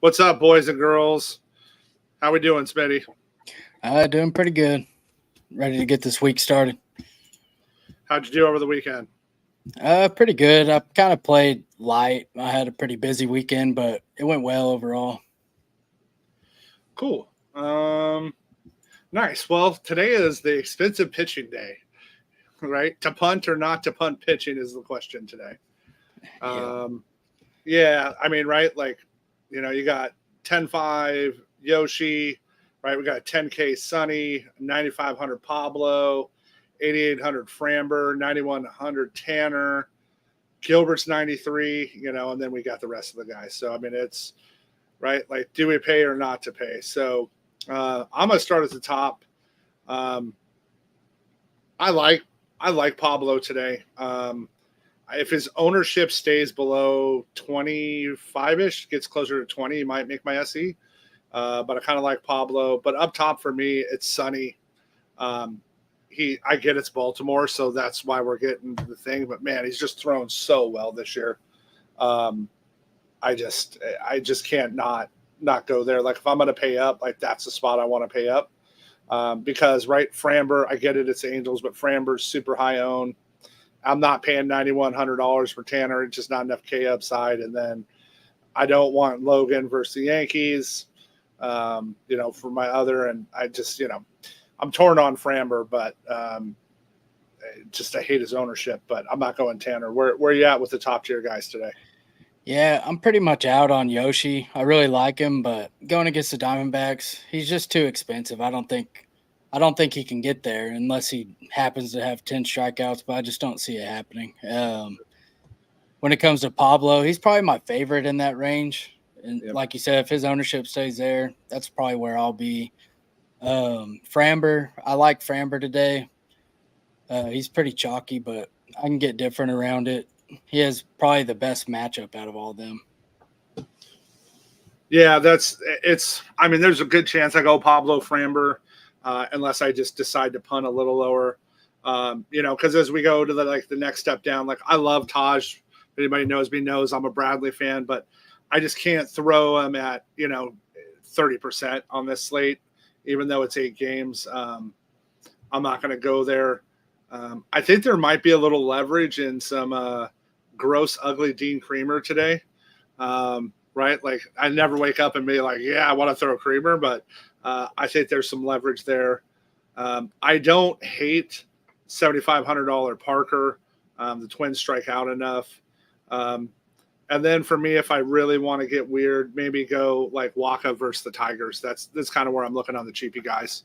What's up, boys and girls? How we doing, Smitty? Doing pretty good. Ready to get this week started. How'd you do over the weekend? Pretty good. I kind of played light. I had a pretty busy weekend, but it went well overall. Cool. Nice. Well, today is the expensive pitching day, right? To punt or not to punt pitching is the question today. Yeah, I mean, right? Like, you got 10-5 Yoshi, right? We got 10K Sunny, 9,500 Pablo, 8,800 Framber, 9,100 Tanner, Gilbert's 93, and then we got the rest of the guys. So, I mean, it's right. Like, do we pay or not to pay? So, I'm going to start at the top. I like Pablo today. If his ownership stays below 25-ish, gets closer to 20, he might make my SE. But I kind of like Pablo. But up top for me, it's Sunny. I get it's Baltimore, so that's why we're getting the thing. But man, he's just thrown so well this year. I just can't not go there. Like if I'm going to pay up, like that's the spot I want to pay up. Because right, Framber, I get it, it's Angels, but Framber's super high owned. I'm not paying $9,100 for Tanner. It's just not enough K upside. And then I don't want Logan versus the Yankees, for my other. And I just, I'm torn on Framber, but I hate his ownership. But I'm not going Tanner. Where are you at with the top tier guys today? Yeah, I'm pretty much out on Yoshi. I really like him, but going against the Diamondbacks, he's just too expensive. I don't think he can get there unless he happens to have 10 strikeouts, but I just don't see it happening. When it comes to Pablo, he's probably my favorite in that range. And Like you said, if his ownership stays there, that's probably where I'll be. Framber, I like Framber today. He's pretty chalky, but I can get different around it. He has probably the best matchup out of all of them. Yeah, there's a good chance I go Pablo Framber. Unless I just decide to punt a little lower, because as we go to the next step down, like I love Taj. If anybody knows me knows I'm a Bradley fan, but I just can't throw him at 30% on this slate, even though it's 8 games. I'm not going to go there. I think there might be a little leverage in some gross, ugly Dean Creamer today. Right? Like I never wake up and be like, yeah, I want to throw a Creamer, but I think there's some leverage there. I don't hate $7,500 Parker. The Twins strike out enough. And then for me, if I really want to get weird, maybe go like Waka versus the Tigers. That's kind of where I'm looking on the cheapy guys.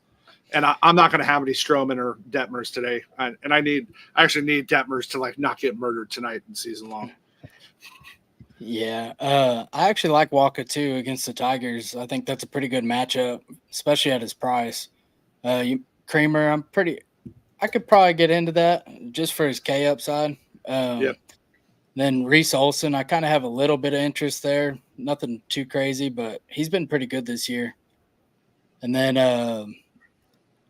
And I'm not going to have any Stroman or Detmers today. And I actually need Detmers to like not get murdered tonight in season long. Yeah, I actually like Walker too against the Tigers. I think that's a pretty good matchup, especially at his price. Creamer, I could probably get into that just for his K upside. Then Reese Olson, I kind of have a little bit of interest there. Nothing too crazy, but he's been pretty good this year. And then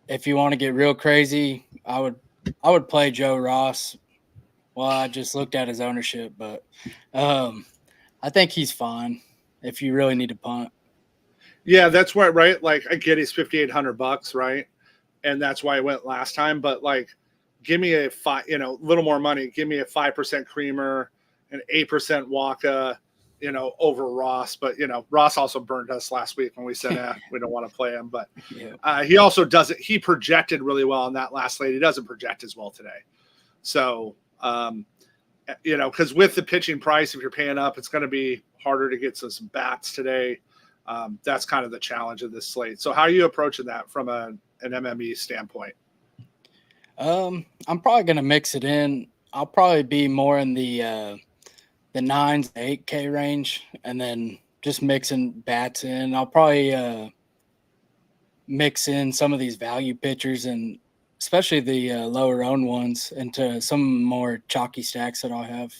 if you want to get real crazy, I would play Joe Ross. Well, I just looked at his ownership, but I think he's fine if you really need to punt. Yeah, that's right? Like I get he's $5,800, right? And that's why I went last time. But like, give me a little more money. Give me a 5% Creamer, an 8% Waka, over Ross. But Ross also burned us last week when we said we don't want to play him. But he also doesn't. He projected really well on that last slate. He doesn't project as well today. So. Because with the pitching price, if you're paying up, it's going to be harder to get some bats today. That's kind of the challenge of this slate. So how are you approaching that from an MME standpoint? I'm probably going to mix it in. I'll probably be more in the 9s, 8K range, and then just mixing bats in. I'll probably mix in some of these value pitchers and especially the lower owned ones into some more chalky stacks that I'll have.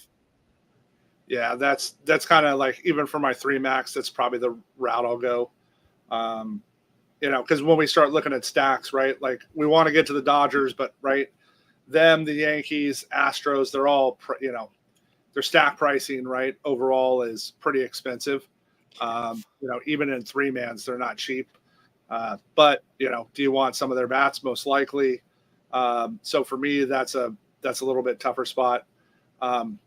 Yeah, that's kind of like even for my 3 max, that's probably the route I'll go. Because when we start looking at stacks, right, like we want to get to the Dodgers, but right, the Yankees, Astros, they're all, their stack pricing, right, overall is pretty expensive. Even in 3-mans, they're not cheap. But do you want some of their bats? Most likely. So for me, that's a little bit tougher spot. I'm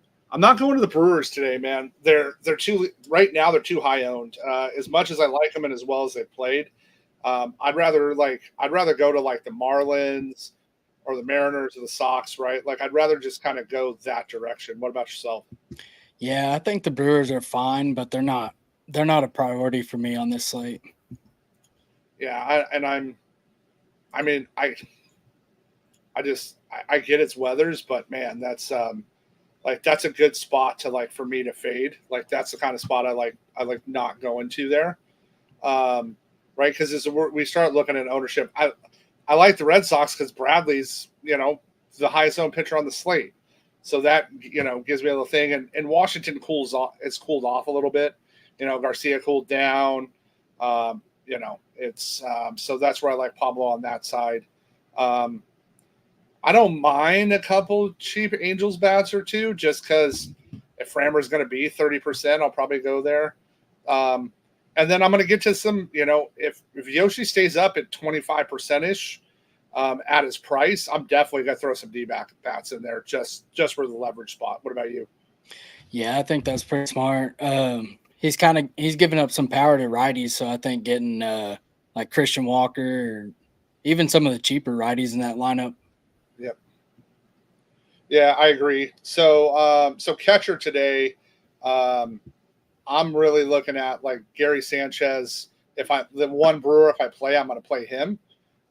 not going to the Brewers today, man. They're too right now. They're too high owned. As much as I like them and as well as they played, I'd rather go to like the Marlins or the Mariners or the Sox, right? Like I'd rather just kind of go that direction. What about yourself? Yeah, I think the Brewers are fine, but they're not a priority for me on this slate. Yeah, I mean, I get its weathers, but man, that's like that's a good spot to like for me to fade. Like that's the kind of spot I like not going to there. Right? Because as we start looking at ownership, I like the Red Sox because Bradley's the highest owned pitcher on the slate, so that gives me a little thing. And Washington cools off. It's cooled off a little bit. Garcia cooled down. It's so that's where I like Pablo on that side. I don't mind a couple cheap Angels bats or two, just because if Framber's going to be 30%, I'll probably go there. And then I'm going to get to some, if Yoshi stays up at 25% ish at his price, I'm definitely going to throw some D-back bats in there just for the leverage spot. What about you? Yeah, I think that's pretty smart. He's given up some power to righties, so I think getting like Christian Walker or even some of the cheaper righties in that lineup. Yep. Yeah, I agree. So catcher today, I'm really looking at like Gary Sanchez. The one Brewer, if I play, I'm going to play him.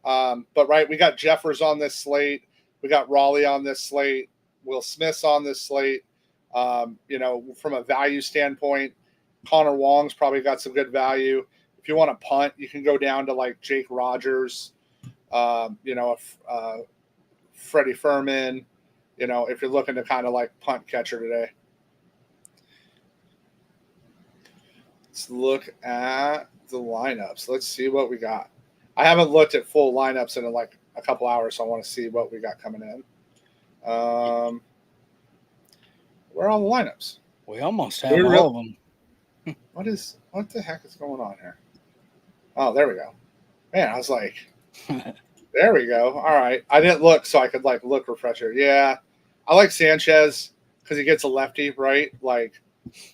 But right, we got Jeffers on this slate. We got Raleigh on this slate. Will Smith's on this slate. From a value standpoint, Connor Wong's probably got some good value. If you want to punt, you can go down to like Jake Rogers, Freddie Furman, if you're looking to kind of like punt catcher today. Let's look at the lineups. Let's see what we got. I haven't looked at full lineups in like a couple hours, so I want to see what we got coming in. Where are all the lineups? We almost have all of them. What the heck is going on here? Oh, there we go. Man, I was like, there we go. All right. I didn't look so I could like look refresher. Yeah. I like Sanchez because he gets a lefty, right? Like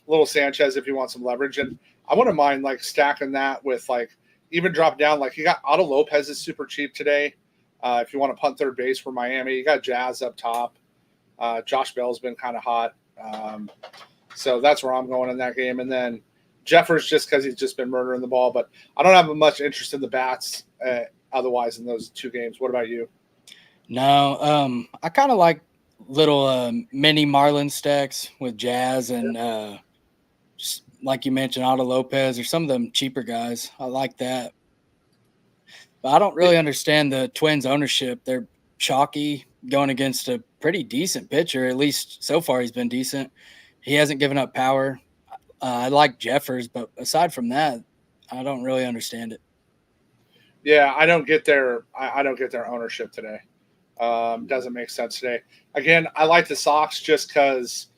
little Sanchez if you want some leverage. And I wouldn't mind like stacking that with like even drop down. Like you got Otto Lopez is super cheap today. If you want to punt third base for Miami, you got Jazz up top. Josh Bell's been kind of hot. So that's where I'm going in that game. And then Jeffers just because he's just been murdering the ball. But I don't have much interest in the bats otherwise in those two games. What about you? No, I kind of like little mini Marlin stacks with Jazz and just like you mentioned, Otto Lopez or some of them cheaper guys. I like that. But I don't really understand the Twins ownership. They're chalky going against a pretty decent pitcher. At least so far he's been decent. He hasn't given up power. I like Jeffers, but aside from that, I don't really understand it. Yeah, I don't get their ownership today. Doesn't make sense today. Again, I like the Sox just because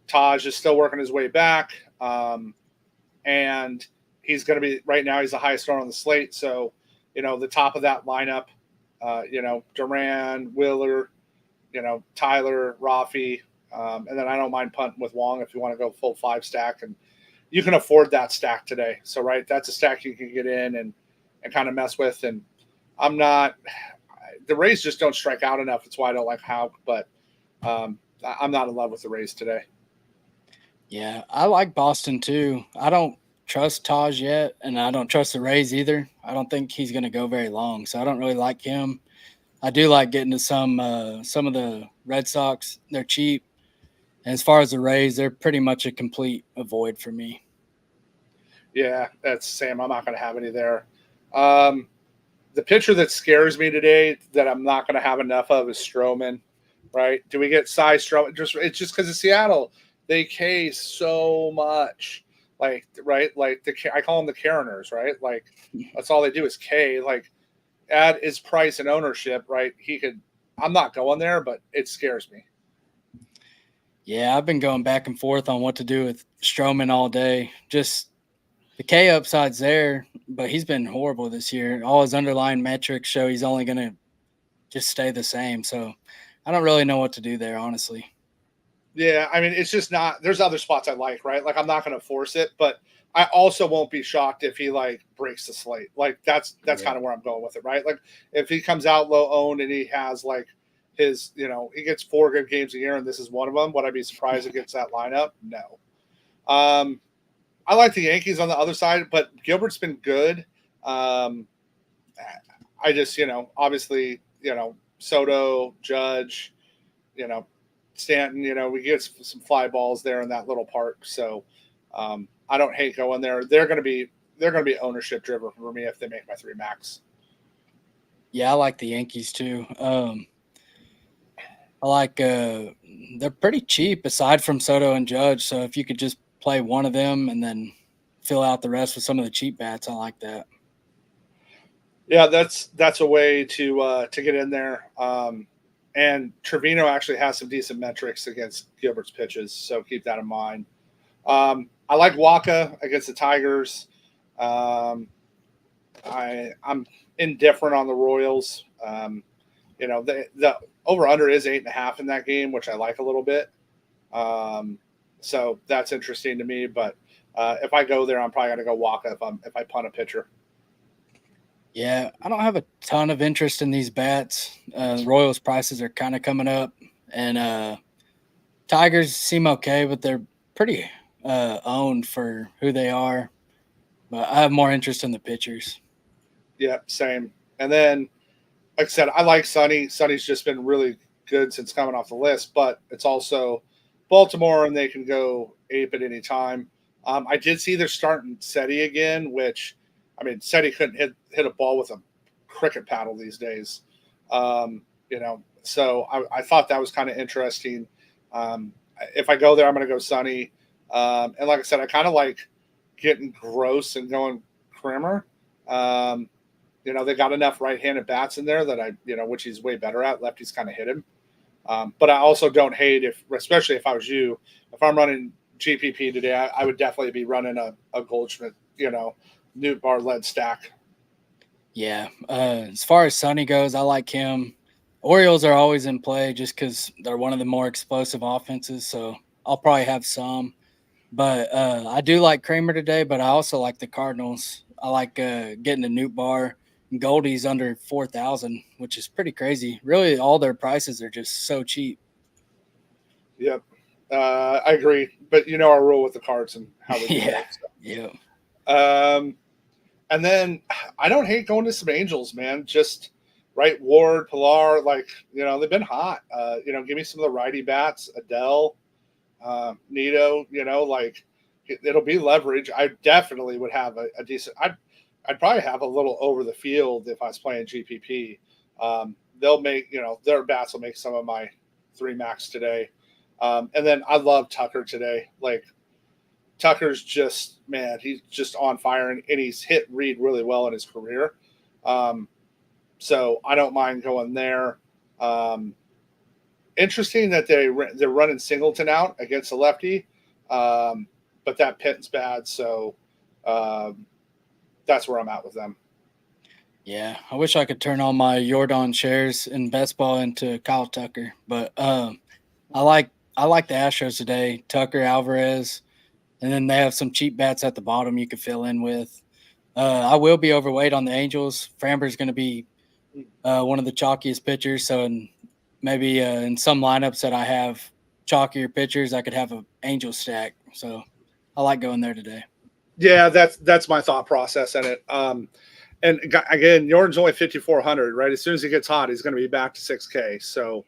Taj is still working his way back, and he's going to be right now. He's the highest star on the slate, so the top of that lineup. Duran, Wheeler, Tyler, Rafi, and then I don't mind punting with Wong if you want to go full 5 stack, and you can afford that stack today. So right, that's a stack you can get in and kind of mess with. And I'm not. The Rays just don't strike out enough. It's why I don't like Houck, but I'm not in love with the Rays today. Yeah, I like Boston too. I don't trust Taj yet, and I don't trust the Rays either. I don't think he's going to go very long, so I don't really like him. I do like getting to some of the Red Sox. They're cheap. And as far as the Rays, they're pretty much a complete avoid for me. Yeah, that's Sam. I'm not going to have any there. The pitcher that scares me today that I'm not going to have enough of is Stroman, right? Do we get Cy Stroman? It's just because of Seattle. They K so much. Like, right? Like, I call them the Kareners, right? Like, that's all they do is K. Like, at his price and ownership, right? I'm not going there, but it scares me. Yeah, I've been going back and forth on what to do with Stroman all day. Just the K upside's there, but he's been horrible this year. All his underlying metrics show he's only going to just stay the same. So I don't really know what to do there, honestly. Yeah, I mean, it's just not. There's other spots I like, right? Like I'm not going to force it, but I also won't be shocked if he like breaks the slate. Like that's Yeah. kind of where I'm going with it, right? Like if he comes out low owned and he has like his, he gets 4 good games a year and this is one of them. Would I be surprised against that lineup? No. I like the Yankees on the other side, but Gilbert's been good. Um, I just, obviously, Soto, Judge, you know, Stanton, we get some fly balls there in that little park. So I don't hate going there. They're going to be ownership driven for me if they make my 3 max. Yeah, I like the Yankees too. I like they're pretty cheap aside from Soto and Judge. So if you could just play one of them and then fill out the rest with some of the cheap bats, I like that. Yeah, that's a way to get in there. And Trevino actually has some decent metrics against Gilbert's pitches, so keep that in mind. I like Waka against the Tigers. Um, I'm indifferent on the Royals. The over under is 8.5 in that game, which I like a little bit. So that's interesting to me. But if I go there, I'm probably going to go Waka if I punt a pitcher. Yeah, I don't have a ton of interest in these bats. Royals prices are kind of coming up, and Tigers seem okay, but they're pretty owned for who they are. But I have more interest in the pitchers. Yeah, same. And then, like I said, I like Sonny. Sonny's just been really good since coming off the list, but it's also Baltimore, and they can go ape at any time. I did see they're starting SETI again, which, I mean, SETI couldn't hit a ball with a cricket paddle these days. So I thought that was kind of interesting. If I go there, I'm going to go Sonny. And like I said, I kind of like getting Gross and going Kramer. They got enough right-handed bats in there that which he's way better at. Lefties kind of hit him. But I also don't hate especially if I was you, if I'm running GPP today, I would definitely be running a Goldschmidt, Newt Bar led stack. Yeah. As far as Sonny goes, I like him. Orioles are always in play just because they're one of the more explosive offenses. So I'll probably have some. But I do like Kramer today, but I also like the Cardinals. I like getting a Newt Bar. Goldie's under 4,000, which is pretty crazy. Really, all their prices are just so cheap. Yep. I agree. But our rule with the cards and how we do Yeah. it. So. Yeah. And then I don't hate going to some Angels, man. Just right, Ward, Pilar, they've been hot. Give me some of the righty bats, Adele, Nito. It'll be leverage. I definitely would have a decent. I'd probably have a little over the field if I was playing GPP. They'll make their bats will make some of my 3 max today. And then I love Tucker today. Tucker's just, man, he's just on fire, and he's hit Reed really well in his career. So I don't mind going there. Interesting that they're running Singleton out against a lefty, but that Pitton's bad, so that's where I'm at with them. Yeah, I wish I could turn all my Jordan shares in best ball into Kyle Tucker, but I like the Astros today. Tucker, Alvarez. And then they have some cheap bats at the bottom you could fill in with. I will be overweight on the Angels. Framber's going to be one of the chalkiest pitchers. So maybe in some lineups that I have chalkier pitchers, I could have an Angel stack. So I like going there today. Yeah, that's my thought process in it. And again, Jordan's only 5,400, right? As soon as he gets hot, he's going to be back to 6K. So,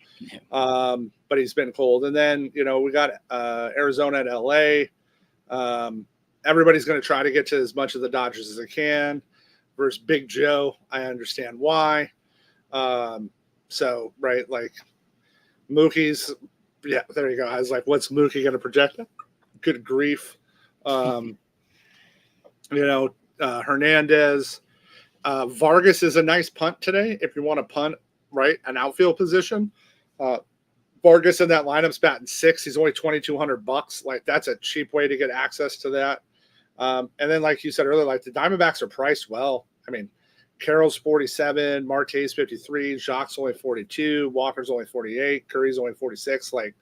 but he's been cold. And then, we got Arizona at LA. Everybody's going to try to get to as much of the Dodgers as they can versus Big Joe. I understand why. So, right, Mookie's, yeah, there you go. I was like, what's Mookie going to project? Good grief. Hernandez. Vargas is a nice punt today if you want to punt, right, an outfield position. Vargas in that lineup's batting 6. He's only $2,200. That's a cheap way to get access to that. And then, like you said earlier, like the Diamondbacks are priced well. I mean, Carroll's 47, Marte's 53, Jacques only 42, Walker's only 48, Curry's only 46. Like,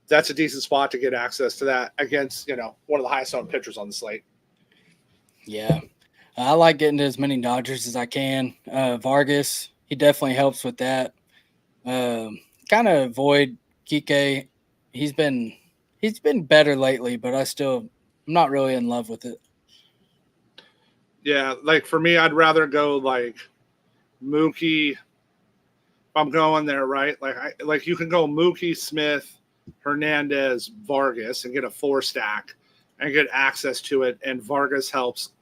that's a decent spot to get access to that against, one of the highest owned pitchers on the slate. Yeah. I like getting to as many Dodgers as I can. Vargas, he definitely helps with that. Kind of avoid Kike. He's been better lately, but I'm not really in love with it. Yeah, like for me, I'd rather go like Mookie. If I'm going there, right? Like you can go Mookie, Smith, Hernandez, Vargas, and get a 4-stack and get access to it. And Vargas helps,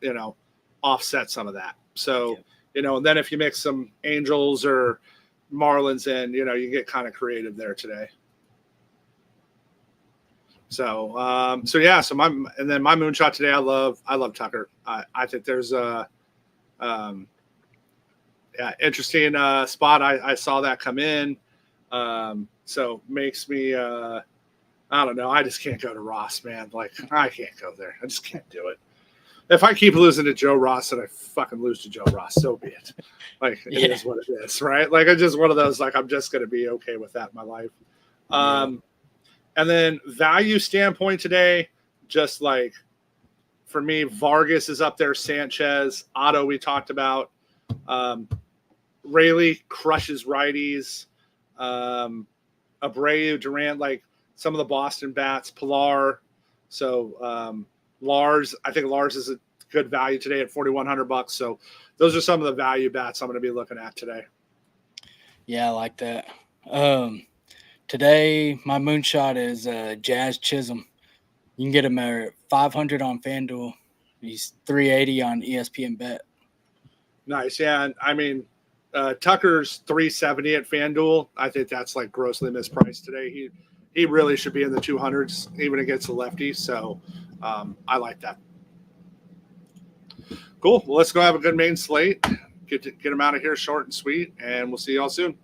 offset some of that. So, and then if you mix some Angels or Marlins in, you get kind of creative there today. So my moonshot today, I love Tucker. I think there's a interesting spot. I saw that come in. So makes me I don't know. I just can't go to Ross, man. Like I can't go there. I just can't do it. If I keep losing to Joe Ross and I fucking lose to Joe Ross, so be it. Like it is what it is, right? Like it's just one of those, like I'm just gonna be okay with that in my life. And then value standpoint today, just like for me, Vargas is up there, Sanchez, Otto we talked about. Rayleigh crushes righties. Abreu, Durant, like some of the Boston bats, Pilar. So Lars, I think Lars is a good value today at $4,100. So those are some of the value bats I'm going to be looking at today. Yeah, I like that. Today, my moonshot is Jazz Chisholm. You can get him at 500 on FanDuel. He's 380 on ESPN Bet. Nice. Yeah. And I mean, Tucker's 370 at FanDuel. I think that's like grossly mispriced today. He really should be in the 200s, even against the lefty. So I like that. Cool. Well, let's go have a good main slate. Get them out of here short and sweet, and we'll see y'all soon.